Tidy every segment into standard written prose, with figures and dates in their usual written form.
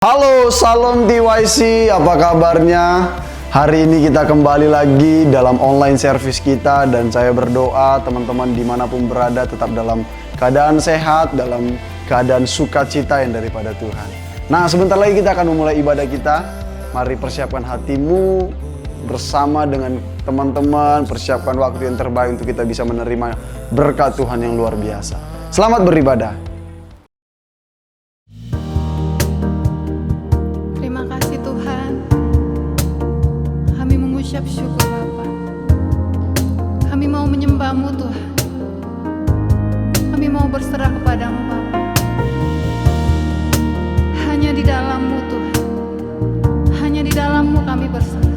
Halo, salam TYC, apa kabarnya? Hari ini kita kembali lagi dalam online service kita dan saya berdoa teman-teman dimanapun berada tetap dalam keadaan sehat, dalam keadaan sukacita yang daripada Tuhan. Nah, sebentar lagi kita akan memulai ibadah kita. Mari persiapkan hatimu bersama dengan teman-teman, persiapkan waktu yang terbaik untuk kita bisa menerima berkat Tuhan yang luar biasa. Selamat beribadah. Ucap syukur Bapa. Kami mau menyembah-Mu Tuhan. Kami mau berserah kepadamu Bapa. Hanya di dalam-Mu Tuhan. Hanya di dalam-Mu kami berserah.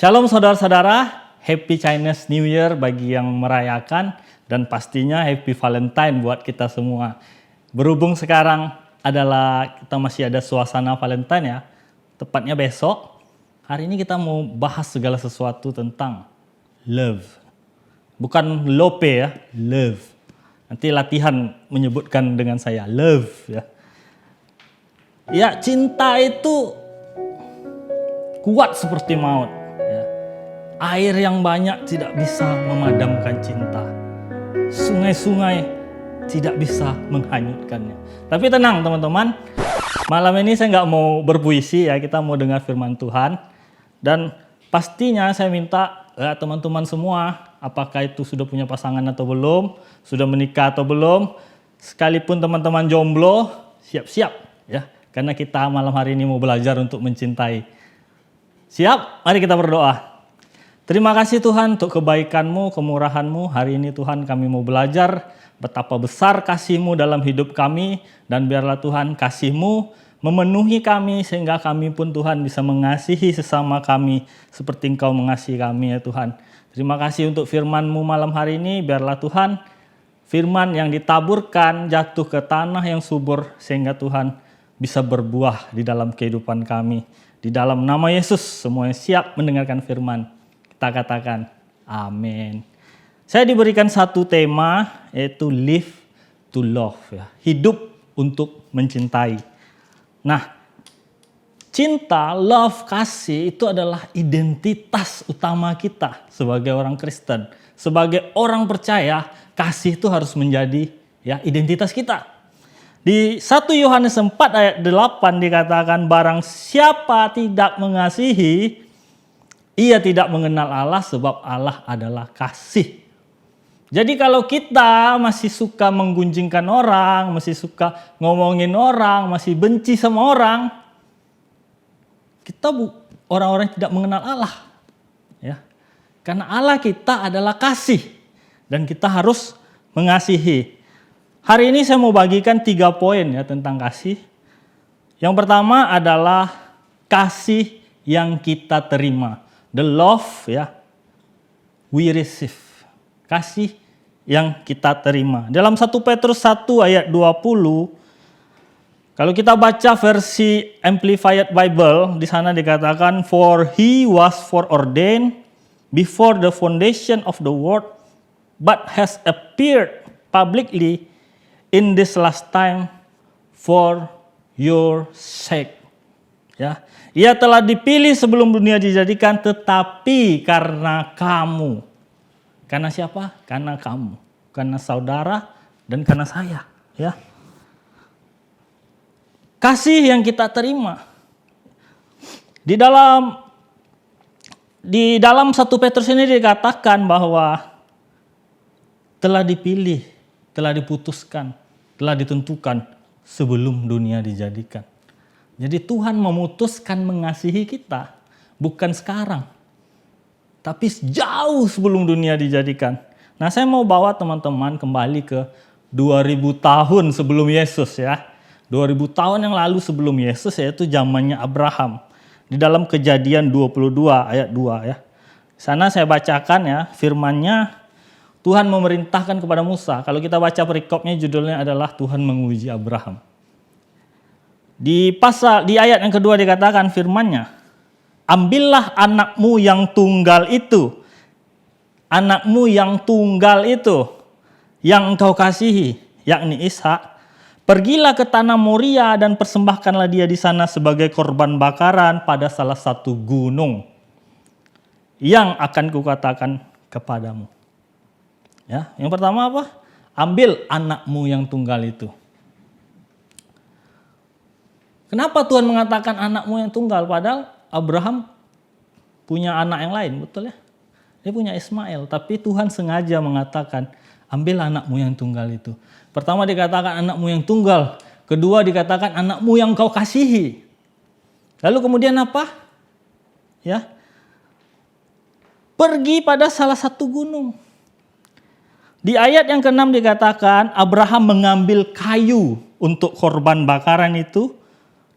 Shalom saudara-saudara, Happy Chinese New Year bagi yang merayakan dan pastinya Happy Valentine buat kita semua. Berhubung sekarang kita masih ada suasana Valentine ya, tepatnya besok. Hari ini kita mau bahas segala sesuatu tentang love. Bukan lope ya, love. Nanti latihan menyebutkan dengan saya, love ya. Ya, cinta itu kuat seperti maut. Air yang banyak tidak bisa memadamkan cinta. Sungai-sungai tidak bisa menghanyutkannya. Tapi tenang teman-teman, malam ini saya nggak mau berpuisi ya, kita mau dengar firman Tuhan. Dan pastinya saya minta teman-teman semua, apakah itu sudah punya pasangan atau belum, sudah menikah atau belum, sekalipun teman-teman jomblo, siap-siap ya. Karena kita malam hari ini mau belajar untuk mencintai. Siap? Mari kita berdoa. Terima kasih Tuhan untuk kebaikan-Mu, kemurahan-Mu. Hari ini Tuhan kami mau belajar betapa besar kasih-Mu dalam hidup kami. Dan biarlah Tuhan kasih-Mu memenuhi kami sehingga kami pun Tuhan bisa mengasihi sesama kami seperti Engkau mengasihi kami ya Tuhan. Terima kasih untuk firman-Mu malam hari ini. Biarlah Tuhan firman yang ditaburkan jatuh ke tanah yang subur sehingga Tuhan bisa berbuah di dalam kehidupan kami. Di dalam nama Yesus semua yang siap mendengarkan firman. Kita katakan amin. Saya diberikan satu tema yaitu live to love ya. Hidup untuk mencintai. Nah, cinta, love, kasih itu adalah identitas utama kita sebagai orang Kristen. Sebagai orang percaya, kasih itu harus menjadi ya identitas kita. Di 1 Yohanes 4 ayat 8 dikatakan barang siapa tidak mengasihi, ia tidak mengenal Allah sebab Allah adalah kasih. Jadi kalau kita masih suka menggunjingkan orang, masih suka ngomongin orang, masih benci sama orang, kita orang-orang yang tidak mengenal Allah. Ya. Karena Allah kita adalah kasih dan kita harus mengasihi. Hari ini saya mau bagikan 3 poin ya tentang kasih. Yang pertama adalah kasih yang kita terima. The love ya, we receive. Kasih yang kita terima. Dalam 1 Petrus 1 ayat 20, kalau kita baca versi Amplified Bible, di sana dikatakan, for he was foreordained before the foundation of the world, but has appeared publicly in this last time for your sake. Ya, ia telah dipilih sebelum dunia dijadikan, tetapi karena kamu. Karena siapa? Karena kamu. Karena saudara dan karena saya. Ya. Kasih yang kita terima. Di dalam 1 Petrus ini dikatakan bahwa telah dipilih, telah diputuskan, telah ditentukan sebelum dunia dijadikan. Jadi Tuhan memutuskan mengasihi kita bukan sekarang, tapi jauh sebelum dunia dijadikan. Nah, saya mau bawa teman-teman kembali ke 2000 tahun sebelum Yesus ya. 2000 tahun yang lalu sebelum Yesus, yaitu zamannya Abraham. Di dalam Kejadian 22 ayat 2 ya. Di sana saya bacakan ya, firman-Nya, Tuhan memerintahkan kepada Musa. Kalau kita baca perikopnya judulnya adalah Tuhan menguji Abraham. Di ayat yang kedua dikatakan firman-Nya, ambillah anakmu yang tunggal itu, yang engkau kasihi, yakni Ishak, pergilah ke tanah Moria dan persembahkanlah dia di sana sebagai korban bakaran pada salah satu gunung yang akan kukatakan kepadamu. Ya, yang pertama apa? Ambil anakmu yang tunggal itu. Kenapa Tuhan mengatakan anakmu yang tunggal? Padahal Abraham punya anak yang lain, betul ya? Dia punya Ismail, tapi Tuhan sengaja mengatakan, ambil anakmu yang tunggal itu. Pertama dikatakan anakmu yang tunggal, kedua dikatakan anakmu yang kau kasihi. Lalu kemudian apa? Ya, pergi pada salah satu gunung. Di ayat yang ke-6 dikatakan Abraham mengambil kayu untuk korban bakaran itu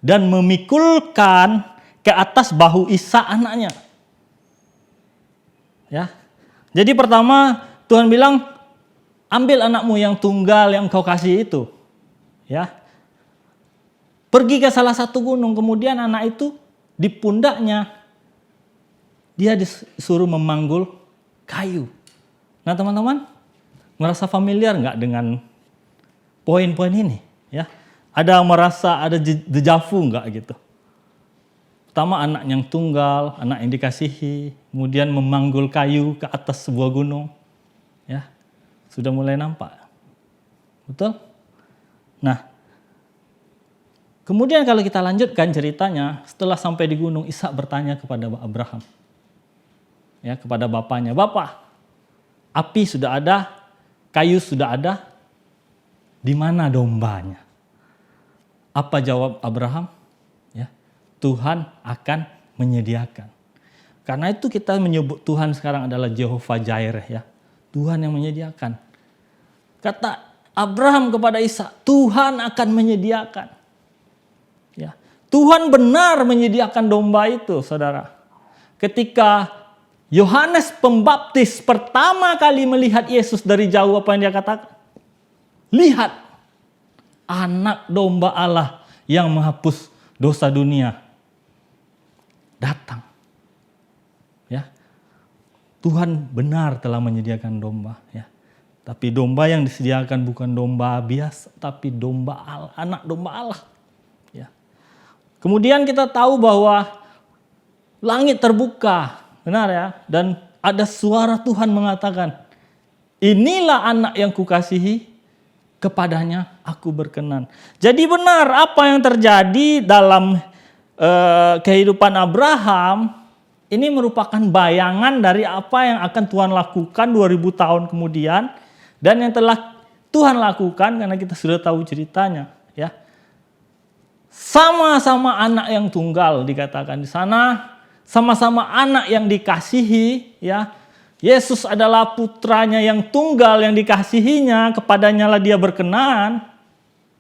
dan memikulkan ke atas bahu Ishak anaknya. Ya. Jadi pertama Tuhan bilang, ambil anakmu yang tunggal yang kau kasih itu. Ya. Pergi ke salah satu gunung, kemudian anak itu di pundaknya dia disuruh memanggul kayu. Nah teman-teman, merasa familiar nggak dengan poin-poin ini? Ya, ada merasa ada dejavu nggak gitu? Pertama anak yang tunggal, anak yang dikasihi, kemudian memanggul kayu ke atas sebuah gunung. Ya, sudah mulai nampak. Betul? Nah, kemudian kalau kita lanjutkan ceritanya, setelah sampai di gunung, Ishak bertanya kepada Abraham. Ya, kepada bapaknya, "Bapak, api sudah ada, kayu sudah ada, di mana dombanya?" Apa jawab Abraham? Ya, Tuhan akan menyediakan. Karena itu kita menyebut Tuhan sekarang adalah Jehovah Jireh, ya. Tuhan yang menyediakan. Kata Abraham kepada Ishak, Tuhan akan menyediakan. Ya, Tuhan benar menyediakan domba itu, saudara. Ketika Yohanes Pembaptis pertama kali melihat Yesus dari jauh, apa yang dia katakan? Lihat, anak domba Allah yang menghapus dosa dunia datang. Ya, Tuhan benar telah menyediakan domba. Ya, tapi domba yang disediakan bukan domba biasa, tapi domba Allah, anak domba Allah. Ya. Kemudian kita tahu bahwa langit terbuka, benar ya, dan ada suara Tuhan mengatakan, "Inilah anak yang kukasihi, kepadanya aku berkenan." Jadi benar apa yang terjadi dalam kehidupan Abraham ini merupakan bayangan dari apa yang akan Tuhan lakukan 2000 tahun kemudian dan yang telah Tuhan lakukan karena kita sudah tahu ceritanya, ya. Sama-sama anak yang tunggal dikatakan di sana, sama-sama anak yang dikasihi, ya. Yesus adalah putranya yang tunggal yang dikasihinya, kepadanya lah dia berkenan,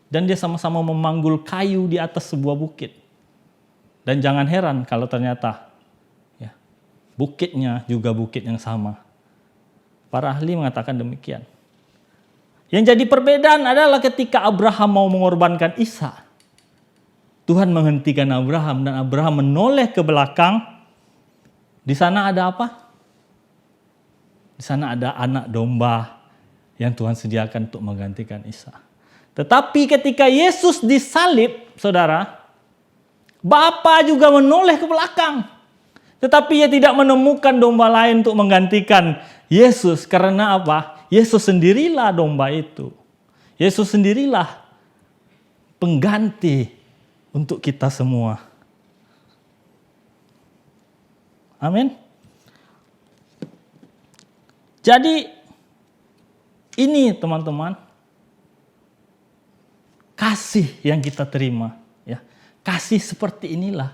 dan dia sama-sama memanggul kayu di atas sebuah bukit. Dan jangan heran kalau ternyata ya, bukitnya juga bukit yang sama. Para ahli mengatakan demikian. Yang jadi perbedaan adalah ketika Abraham mau mengorbankan Ishak, Tuhan menghentikan Abraham dan Abraham menoleh ke belakang. Di sana ada apa? Di sana ada anak domba yang Tuhan sediakan untuk menggantikan Ishak. Tetapi ketika Yesus disalib, saudara, Bapa juga menoleh ke belakang. Tetapi ia tidak menemukan domba lain untuk menggantikan Yesus. Karena apa? Yesus sendirilah domba itu. Yesus sendirilah pengganti untuk kita semua. Amin. Jadi ini teman-teman, kasih yang kita terima, ya. Kasih seperti inilah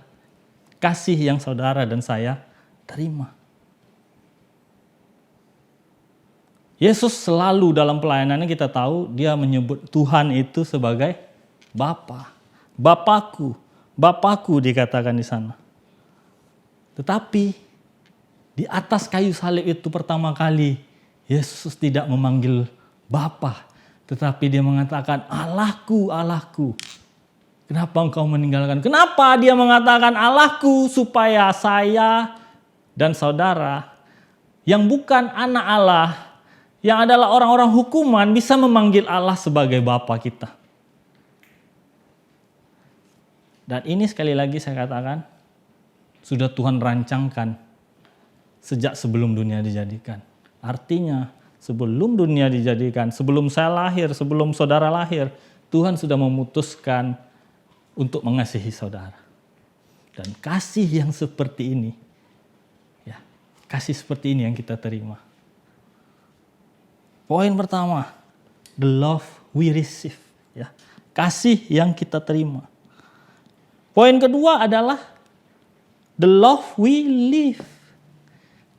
kasih yang saudara dan saya terima. Yesus selalu dalam pelayanannya kita tahu dia menyebut Tuhan itu sebagai Bapa. Bapakku, Bapakku dikatakan di sana. Tetapi di atas kayu salib itu pertama kali Yesus tidak memanggil Bapa, tetapi dia mengatakan Allahku, Allahku. Kenapa engkau meninggalkan? Kenapa dia mengatakan Allahku? Supaya saya dan saudara yang bukan anak Allah, yang adalah orang-orang hukuman, bisa memanggil Allah sebagai Bapa kita. Dan ini sekali lagi saya katakan, sudah Tuhan rancangkan sejak sebelum dunia dijadikan. Artinya sebelum dunia dijadikan, sebelum saya lahir, sebelum saudara lahir, Tuhan sudah memutuskan untuk mengasihi saudara. Dan kasih yang seperti ini, ya, kasih seperti ini yang kita terima. Poin pertama, the love we receive, ya, kasih yang kita terima. Poin kedua adalah the love we live,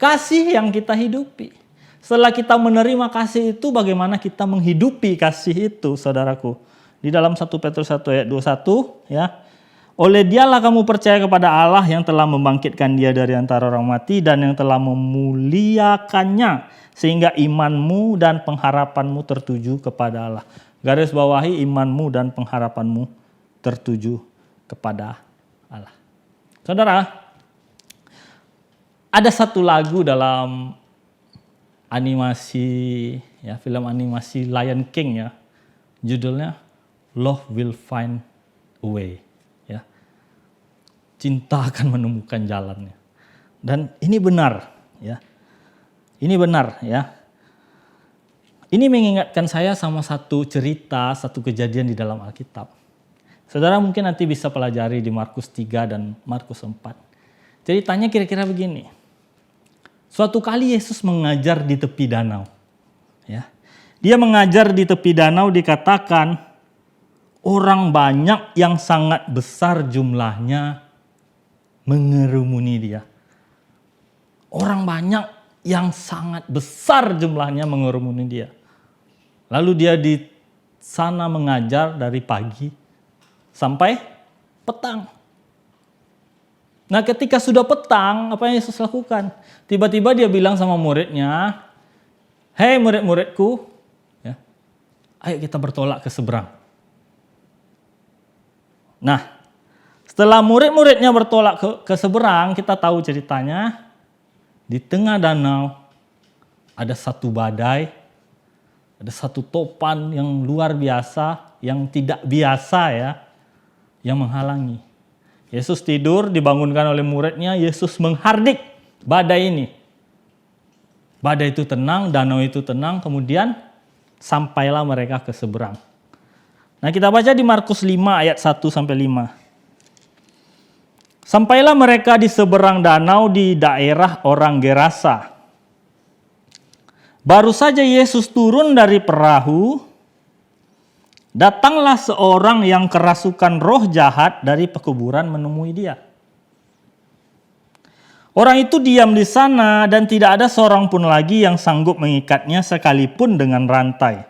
kasih yang kita hidupi. Setelah kita menerima kasih itu, bagaimana kita menghidupi kasih itu, saudaraku? Di dalam 1 Petrus 1 ayat 21, ya. Oleh dialah kamu percaya kepada Allah yang telah membangkitkan dia dari antara orang mati dan yang telah memuliakannya sehingga imanmu dan pengharapanmu tertuju kepada Allah. Garis bawahi imanmu dan pengharapanmu tertuju kepada Allah. Saudara, ada satu lagu dalam animasi, ya, film animasi Lion King, ya, judulnya Love Will Find a Way. Ya. Cinta akan menemukan jalannya. Dan ini benar, ya. Ini benar, ya. Ini mengingatkan saya sama satu cerita, satu kejadian di dalam Alkitab. Saudara mungkin nanti bisa pelajari di Markus 3 dan Markus 4. Ceritanya kira-kira begini. Suatu kali Yesus mengajar di tepi danau. Ya. Dia mengajar di tepi danau, dikatakan orang banyak yang sangat besar jumlahnya mengerumuni dia. Orang banyak yang sangat besar jumlahnya mengerumuni dia. Lalu dia di sana mengajar dari pagi sampai petang. Nah, ketika sudah petang, apa yang Yesus lakukan? Tiba-tiba dia bilang sama muridnya, "Hei murid-muridku, ya, ayo kita bertolak ke seberang." Nah, setelah murid-muridnya bertolak ke seberang, kita tahu ceritanya, di tengah danau ada satu badai, ada satu topan yang luar biasa, yang tidak biasa, ya, yang menghalangi. Yesus tidur, dibangunkan oleh muridnya, Yesus menghardik badai ini. Badai itu tenang, danau itu tenang, kemudian sampailah mereka ke seberang. Nah, kita baca di Markus 5 ayat 1-5. Sampailah mereka di seberang danau di daerah orang Gerasa. Baru saja Yesus turun dari perahu, datanglah seorang yang kerasukan roh jahat dari pekuburan menemui dia. Orang itu diam di sana dan tidak ada seorang pun lagi yang sanggup mengikatnya sekalipun dengan rantai.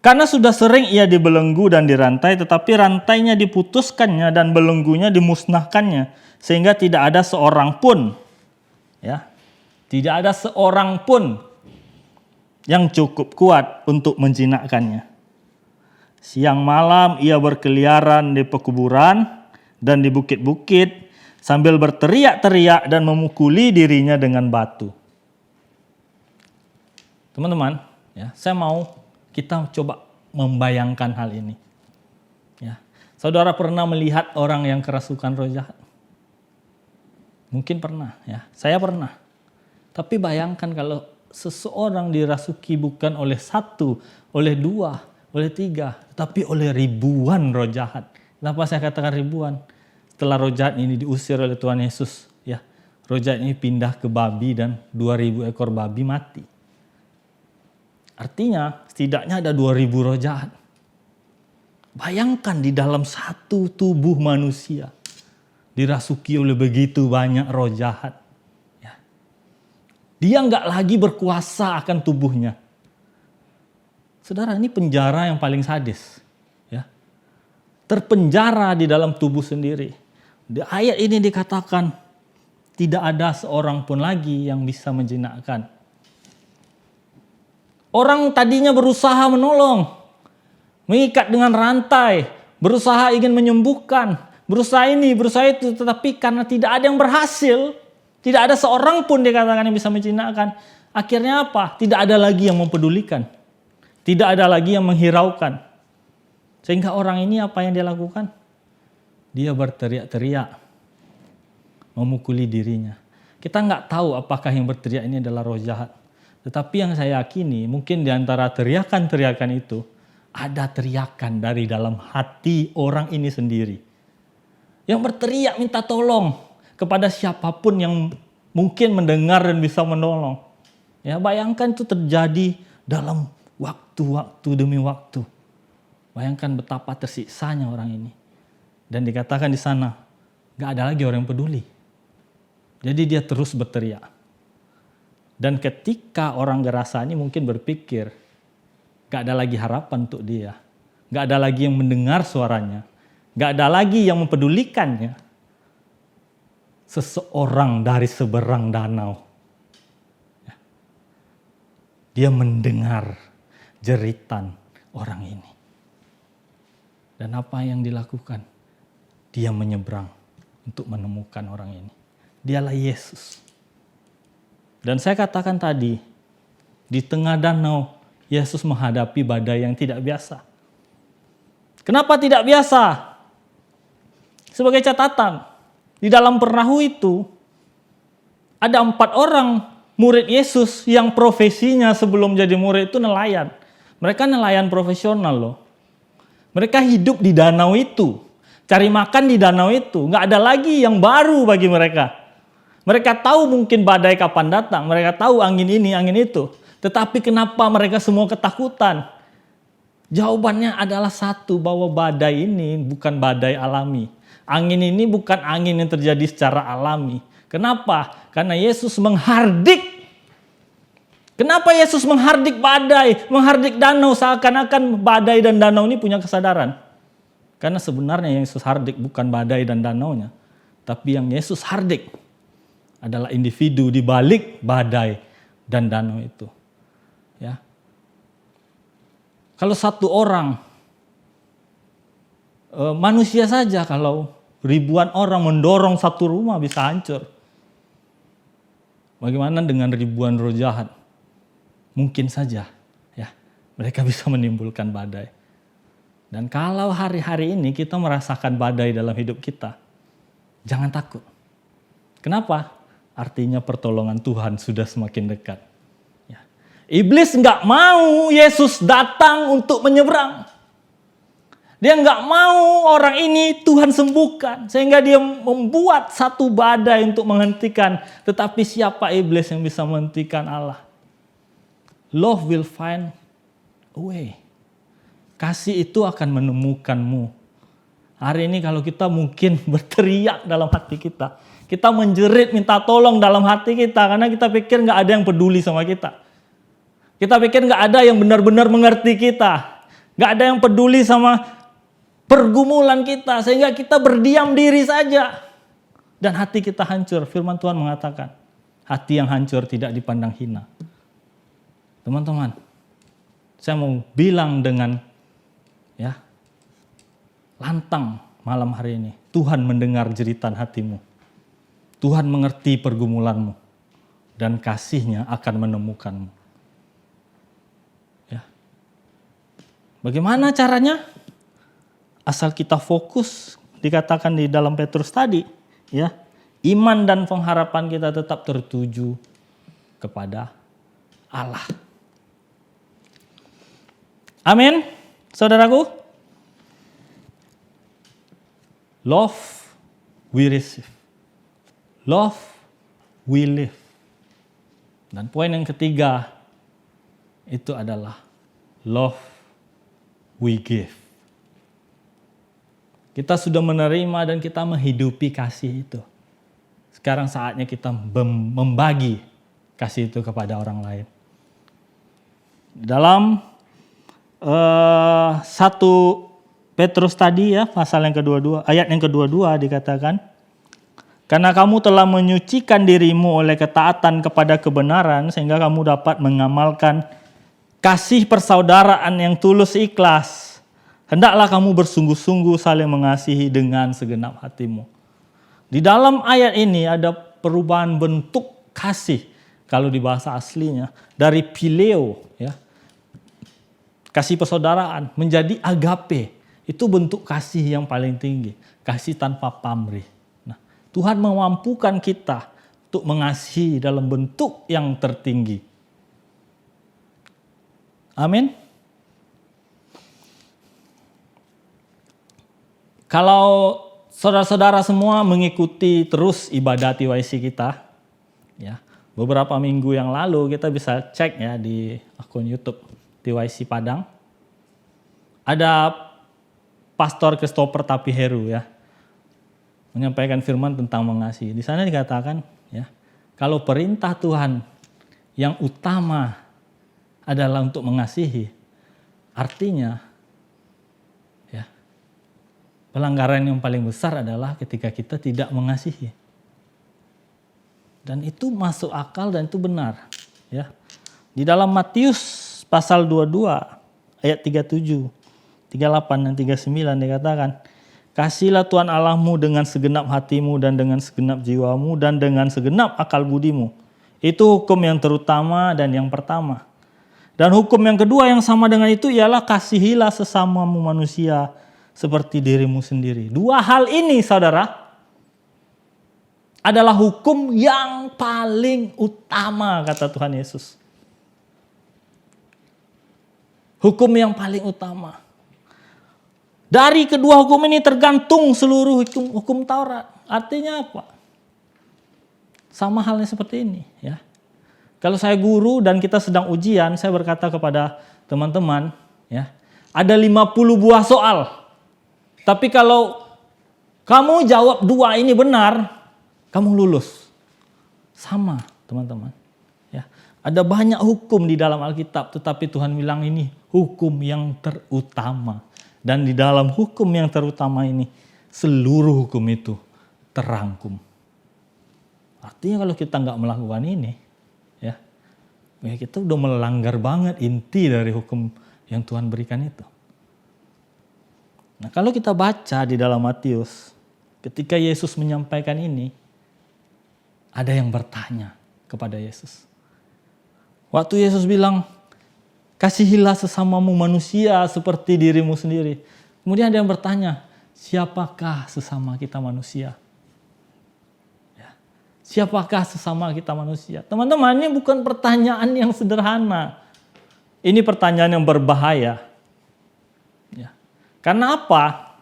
Karena sudah sering ia dibelenggu dan dirantai, tetapi rantainya diputuskannya dan belenggunya dimusnahkannya, sehingga tidak ada seorang pun, ya, tidak ada seorang pun yang cukup kuat untuk menjinakkannya. Siang malam ia berkeliaran di pekuburan dan di bukit-bukit sambil berteriak-teriak dan memukuli dirinya dengan batu. Teman-teman, ya, saya mau kita coba membayangkan hal ini. Ya. Saudara pernah melihat orang yang kerasukan roh jahat? Mungkin pernah, ya. Saya pernah. Tapi bayangkan kalau seseorang dirasuki bukan oleh satu, oleh dua, oleh tiga, tapi oleh ribuan roh jahat. Kenapa saya katakan ribuan? Setelah roh jahat ini diusir oleh Tuhan Yesus, ya, roh jahat ini pindah ke babi dan 2000 ekor babi mati. Artinya setidaknya ada 2000 roh jahat. Bayangkan di dalam satu tubuh manusia dirasuki oleh begitu banyak roh jahat. Ya. Dia nggak lagi berkuasa akan tubuhnya. Saudara, ini penjara yang paling sadis. Ya. Terpenjara di dalam tubuh sendiri. Di ayat ini dikatakan tidak ada seorang pun lagi yang bisa menjinakkan. Orang tadinya berusaha menolong, mengikat dengan rantai, berusaha ingin menyembuhkan, berusaha ini, berusaha itu, tetapi karena tidak ada yang berhasil, tidak ada seorang pun dikatakan yang bisa menjinakkan. Akhirnya apa? Tidak ada lagi yang mempedulikan, tidak ada lagi yang menghiraukan. Sehingga orang ini apa yang dia lakukan? Dia berteriak-teriak, memukuli dirinya. Kita nggak tahu apakah yang berteriak ini adalah roh jahat. Tetapi yang saya yakini mungkin di antara teriakan-teriakan itu ada teriakan dari dalam hati orang ini sendiri. Yang berteriak minta tolong kepada siapapun yang mungkin mendengar dan bisa menolong. Ya, bayangkan itu terjadi dalam waktu demi waktu. Bayangkan betapa tersiksanya orang ini. Dan dikatakan di sana, gak ada lagi orang yang peduli. Jadi dia terus berteriak. Dan ketika orang Gerasa ini mungkin berpikir, gak ada lagi harapan untuk dia. Gak ada lagi yang mendengar suaranya. Gak ada lagi yang mempedulikannya. Seseorang dari seberang danau. Dia mendengar jeritan orang ini. Dan apa yang dilakukan? Dia menyeberang untuk menemukan orang ini. Dialah Yesus. Dan saya katakan tadi, di tengah danau, Yesus menghadapi badai yang tidak biasa. Kenapa tidak biasa? Sebagai catatan, di dalam perahu itu, ada 4 orang murid Yesus yang profesinya sebelum jadi murid itu nelayan. Mereka nelayan profesional loh. Mereka hidup di danau itu. Cari makan di danau itu. Nggak ada lagi yang baru bagi mereka. Mereka tahu mungkin badai kapan datang. Mereka tahu angin ini, angin itu. Tetapi kenapa mereka semua ketakutan? Jawabannya adalah satu, bahwa badai ini bukan badai alami. Angin ini bukan angin yang terjadi secara alami. Kenapa? Karena Yesus menghardik. Kenapa Yesus menghardik badai, menghardik danau, seakan-akan badai dan danau ini punya kesadaran? Karena sebenarnya yang Yesus hardik bukan badai dan danaunya, tapi yang Yesus hardik adalah individu di balik badai dan danau itu. Ya. Kalau satu orang, manusia saja kalau ribuan orang mendorong satu rumah bisa hancur. Bagaimana dengan ribuan roh jahat? Mungkin saja ya mereka bisa menimbulkan badai. Dan kalau hari-hari ini kita merasakan badai dalam hidup kita, jangan takut. Kenapa? Artinya pertolongan Tuhan sudah semakin dekat. Ya. Iblis nggak mau Yesus datang untuk menyeberang. Dia nggak mau orang ini Tuhan sembuhkan. Sehingga dia membuat satu badai untuk menghentikan. Tetapi siapa iblis yang bisa menghentikan Allah? Love will find a way. Kasih itu akan menemukanmu. Hari ini kalau kita mungkin berteriak dalam hati kita. Kita menjerit minta tolong dalam hati kita. Karena kita pikir nggak ada yang peduli sama kita. Kita pikir nggak ada yang benar-benar mengerti kita. Nggak ada yang peduli sama pergumulan kita. Sehingga kita berdiam diri saja. Dan hati kita hancur. Firman Tuhan mengatakan, hati yang hancur tidak dipandang hina. Teman-teman, saya mau bilang dengan lantang malam hari ini. Tuhan mendengar jeritan hatimu. Tuhan mengerti pergumulanmu. Dan kasih-Nya akan menemukanmu. Ya. Bagaimana caranya? Asal kita fokus, dikatakan di dalam Petrus tadi. Ya, iman dan pengharapan kita tetap tertuju kepada Allah. Amin, saudaraku. Love, we receive. Love, we live. Dan poin yang ketiga, itu adalah love, we give. Kita sudah menerima dan kita menghidupi kasih itu. Sekarang saatnya kita membagi kasih itu kepada orang lain. Dalam 1 Petrus tadi ya, pasal yang kedua-dua, ayat yang kedua-dua dikatakan, karena kamu telah menyucikan dirimu oleh ketaatan kepada kebenaran, sehingga kamu dapat mengamalkan kasih persaudaraan yang tulus ikhlas. Hendaklah kamu bersungguh-sungguh saling mengasihi dengan segenap hatimu. Di dalam ayat ini ada perubahan bentuk kasih, kalau di bahasa aslinya, dari phileo, ya, kasih persaudaraan, menjadi agape. Itu bentuk kasih yang paling tinggi. Kasih tanpa pamrih. Nah, Tuhan memampukan kita untuk mengasihi dalam bentuk yang tertinggi. Amin. Kalau saudara-saudara semua mengikuti terus ibadah TYC kita, ya, beberapa minggu yang lalu kita bisa cek ya di akun YouTube TYC Padang. Ada Pastor Christopher Tapiheru ya, menyampaikan firman tentang mengasihi. Di sana dikatakan ya, kalau perintah Tuhan yang utama adalah untuk mengasihi, artinya ya, pelanggaran yang paling besar adalah ketika kita tidak mengasihi. Dan itu masuk akal dan itu benar. Ya. Di dalam Matius pasal 22 ayat 37, 38 dan 39 dikatakan, kasihlah Tuhan Allahmu dengan segenap hatimu dan dengan segenap jiwamu dan dengan segenap akal budimu. Itu hukum yang terutama dan yang pertama. Dan hukum yang kedua yang sama dengan itu ialah kasihilah sesamamu manusia seperti dirimu sendiri. Dua hal ini saudara adalah hukum yang paling utama kata Tuhan Yesus. Hukum yang paling utama. Dari kedua hukum ini tergantung seluruh hukum Taurat. Artinya apa? Sama halnya seperti ini ya. Kalau saya guru dan kita sedang ujian, saya berkata kepada teman-teman, ya, ada 50 buah soal. Tapi kalau kamu jawab 2 ini benar, kamu lulus. Sama, teman-teman. Ya, ada banyak hukum di dalam Alkitab, tetapi Tuhan bilang ini hukum yang terutama. Dan di dalam hukum yang terutama ini, seluruh hukum itu terangkum. Artinya kalau kita nggak melakukan ini, ya kita udah melanggar banget inti dari hukum yang Tuhan berikan itu. Nah kalau kita baca di dalam Matius, ketika Yesus menyampaikan ini, ada yang bertanya kepada Yesus. Waktu Yesus bilang, kasihilah sesamamu manusia seperti dirimu sendiri. Kemudian ada yang bertanya, siapakah sesama kita manusia? Siapakah sesama kita manusia? Teman-teman, ini bukan pertanyaan yang sederhana. Ini pertanyaan yang berbahaya. Ya. Karena apa?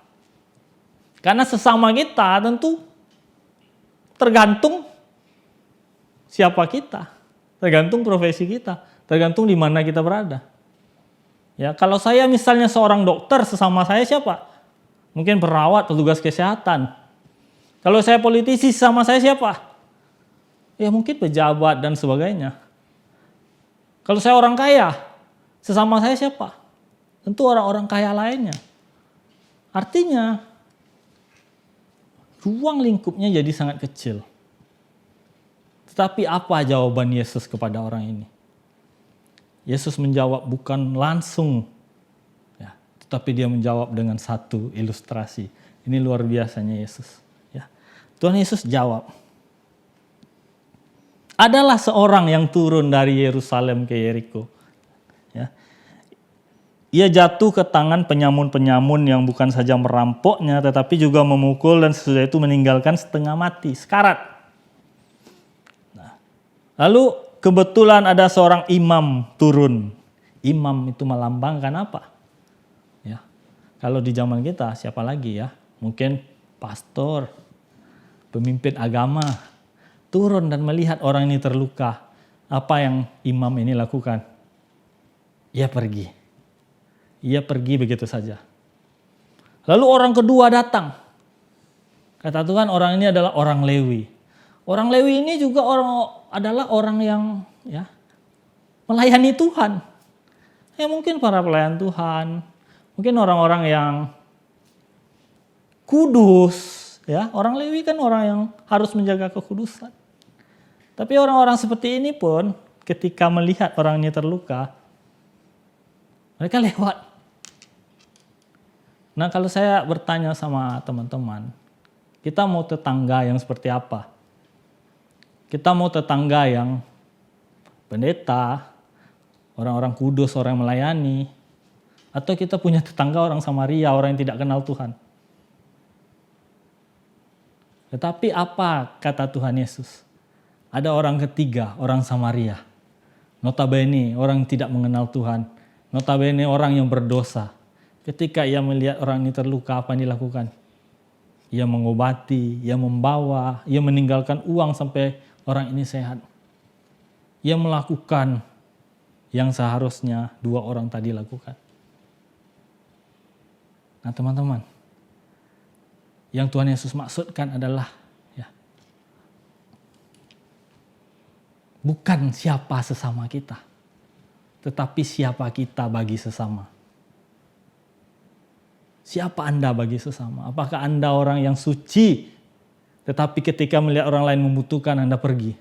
Karena sesama kita tentu tergantung siapa kita. Tergantung profesi kita. Tergantung di mana kita berada. Ya, kalau saya misalnya seorang dokter, sesama saya siapa? Mungkin perawat, petugas kesehatan. Kalau saya politisi, sesama saya siapa? Ya mungkin pejabat dan sebagainya. Kalau saya orang kaya, sesama saya siapa? Tentu orang-orang kaya lainnya. Artinya, ruang lingkupnya jadi sangat kecil. Tetapi apa jawaban Yesus kepada orang ini? Yesus menjawab bukan langsung, ya, tetapi dia menjawab dengan satu ilustrasi. Ini luar biasanya Yesus. Ya. Tuhan Yesus jawab. Adalah seorang yang turun dari Yerusalem ke Yeriko. Ya. Ia jatuh ke tangan penyamun-penyamun yang bukan saja merampoknya, tetapi juga memukul dan sesudah itu meninggalkan setengah mati, sekarat. Nah, lalu kebetulan ada seorang imam turun. Imam itu melambangkan apa? Ya. Kalau di zaman kita siapa lagi ya? Mungkin pastor, pemimpin agama. Turun dan melihat orang ini terluka. Apa yang imam ini lakukan? Ia pergi. Ia pergi begitu saja. Lalu orang kedua datang. Kata Tuhan orang ini adalah orang Lewi. Orang Lewi ini juga adalah orang yang ya melayani Tuhan. Ya mungkin para pelayan Tuhan. Mungkin orang-orang yang kudus. Ya, orang Lewi kan orang yang harus menjaga kekudusan. Tapi orang-orang seperti ini pun ketika melihat orang ini terluka, mereka lewat. Nah kalau saya bertanya sama teman-teman, kita mau tetangga yang seperti apa? Kita mau tetangga yang pendeta, orang-orang kudus, orang yang melayani, atau kita punya tetangga orang Samaria, orang yang tidak kenal Tuhan? Tetapi apa kata Tuhan Yesus? Ada orang ketiga, orang Samaria. Notabene orang yang tidak mengenal Tuhan. Notabene orang yang berdosa. Ketika ia melihat orang ini terluka, apa yang dilakukan? Ia mengobati, ia membawa, ia meninggalkan uang sampai orang ini sehat. Ia melakukan yang seharusnya 2 orang tadi lakukan. Nah teman-teman, yang Tuhan Yesus maksudkan adalah bukan siapa sesama kita, tetapi siapa kita bagi sesama. Siapa Anda bagi sesama? Apakah Anda orang yang suci, tetapi ketika melihat orang lain membutuhkan Anda pergi?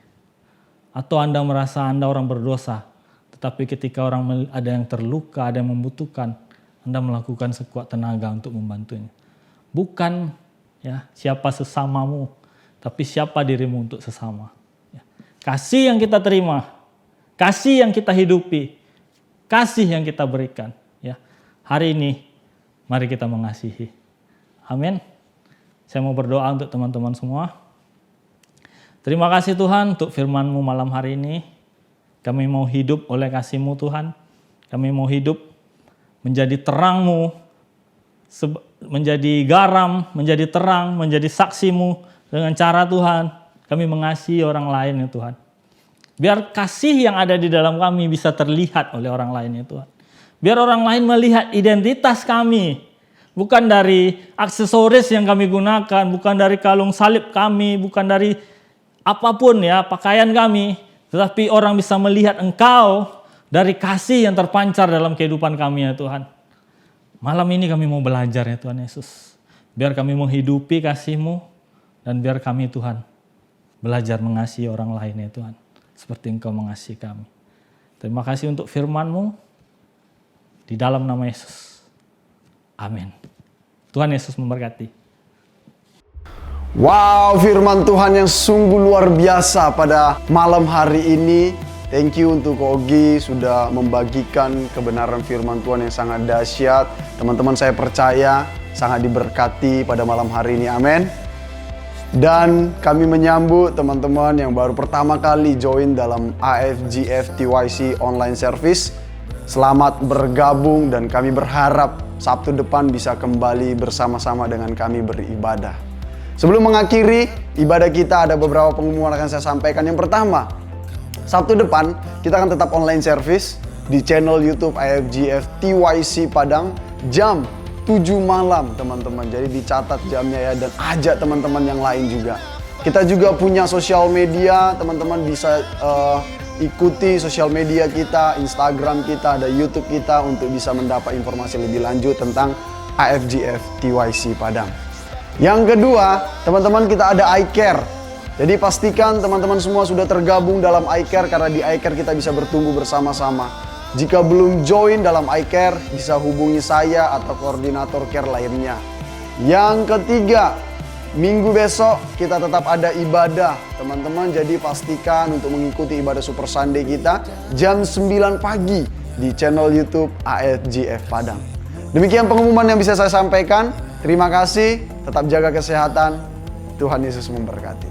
Atau Anda merasa Anda orang berdosa, tetapi ketika ada yang terluka, ada yang membutuhkan, Anda melakukan sekuat tenaga untuk membantunya? Bukan ya siapa sesamamu, tapi siapa dirimu untuk sesama. Ya. Kasih yang kita terima, kasih yang kita hidupi, kasih yang kita berikan. Ya. Hari ini mari kita mengasihi. Amin. Saya mau berdoa untuk teman-teman semua. Terima kasih Tuhan untuk firman-Mu malam hari ini. Kami mau hidup oleh kasih-Mu Tuhan. Kami mau hidup menjadi terang-Mu, menjadi garam, menjadi terang, menjadi saksi-Mu dengan cara Tuhan. Kami mengasihi orang lain ya Tuhan. Biar kasih yang ada di dalam kami bisa terlihat oleh orang lain ya Tuhan. Biar orang lain melihat identitas kami. Bukan dari aksesoris yang kami gunakan, bukan dari kalung salib kami, bukan dari apapun ya pakaian kami. Tetapi orang bisa melihat Engkau dari kasih yang terpancar dalam kehidupan kami ya Tuhan. Malam ini kami mau belajar ya Tuhan Yesus. Biar kami menghidupi kasih-Mu dan biar kami Tuhan belajar mengasihi orang lain ya Tuhan. Seperti Engkau mengasihi kami. Terima kasih untuk firman-Mu. Di dalam nama Yesus. Amin. Tuhan Yesus memberkati. Wow, firman Tuhan yang sungguh luar biasa pada malam hari ini. Thank you untuk Ogi sudah membagikan kebenaran firman Tuhan yang sangat dahsyat. Teman-teman saya percaya sangat diberkati pada malam hari ini. Amin. Dan kami menyambut teman-teman yang baru pertama kali join dalam AFGF TYC Online Service. Selamat bergabung dan kami berharap Sabtu depan bisa kembali bersama-sama dengan kami beribadah. Sebelum mengakhiri ibadah kita ada beberapa pengumuman akan saya sampaikan. Yang pertama, Sabtu depan kita akan tetap online service di channel YouTube AFGF TYC Padang jam 7 malam teman-teman. Jadi dicatat jamnya ya dan ajak teman-teman yang lain juga. Kita juga punya sosial media, teman-teman bisa ikuti sosial media kita, Instagram kita, ada YouTube kita untuk bisa mendapat informasi lebih lanjut tentang AFGF TYC Padang. Yang kedua, teman-teman kita ada iCare. Jadi pastikan teman-teman semua sudah tergabung dalam iCare karena di iCare kita bisa bertumbuh bersama-sama. Jika belum join dalam iCare, bisa hubungi saya atau koordinator care lainnya. Yang ketiga, Minggu besok kita tetap ada ibadah teman-teman, jadi pastikan untuk mengikuti ibadah Super Sunday kita jam 9 pagi di channel YouTube AFGF Padang. Demikian pengumuman yang bisa saya sampaikan. Terima kasih, tetap jaga kesehatan. Tuhan Yesus memberkati.